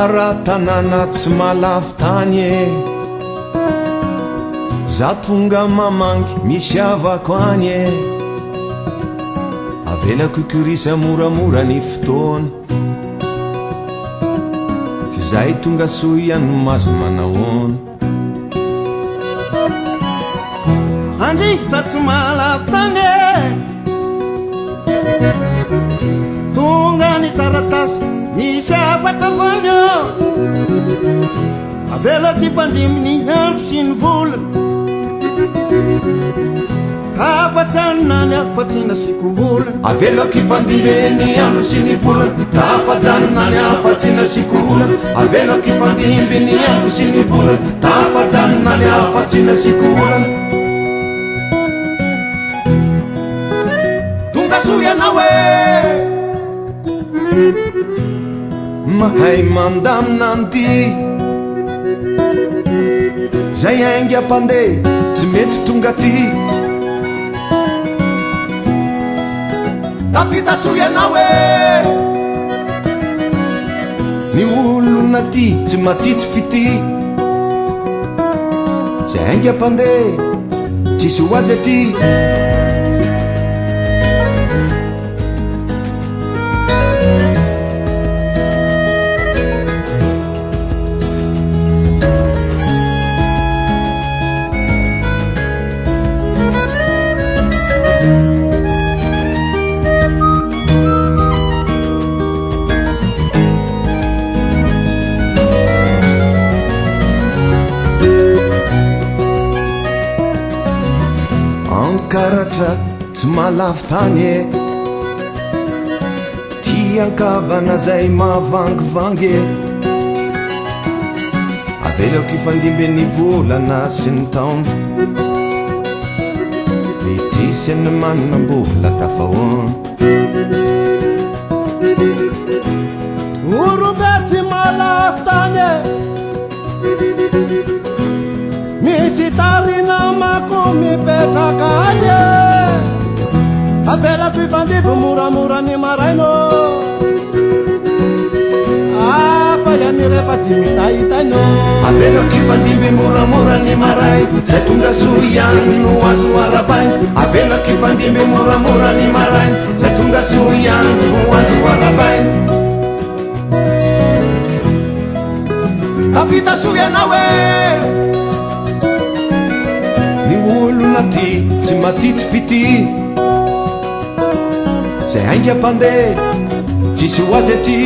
Kara tanàna tsy mahalafo tany e, za tonga mamangy misy avako any e, avelako ikorisa moramora ny fotoana, fa zay tonga soa ihany mazo manahoana. Andrikitra tsy mahalafo tany e, tonga ny taratasy misy afatra vanyo, avelako ifandiminy andro sy ny volana, tafajanona ny afatsina sikovolana. Avelako ifandiminy andro sy ny volana, tafajanona ny afatsina sikovolana. Avelako ifandiminy andro sy ny volana, tafajanona ny afatsina sikovolana. Tonga soa ianao e, mahay mandamina an'ty, zay aingy ampandeha tsy mety tonga ty. tafita soa ianao e, Ny olona ty tsy matito fity, zay aingy ampandeha tsisy ho azy aty. Karatra tsy mahalafo tany e, tiankavana zay mahavangivangy e, avelako ifandimben'ny volana sy ny taona, mety sy ny manambola tafahoana. orobe tsy mahalafo tany e, misy tarina mako mipetraka any e, avelako ifandibo moramora ny maraino, afa iany rehefa tsy mitahitaino. Avelako ifandimby moramora ny maray, zay tonga soa ihany no azo arapainy. Avelako ifandimby moramora ny maray, zay tonga soa ihany no azo arapainy. Tafita soa ianao e, Ny olona ty tsy matito fity, zay aingy ampandeha tsisy ho azy aty.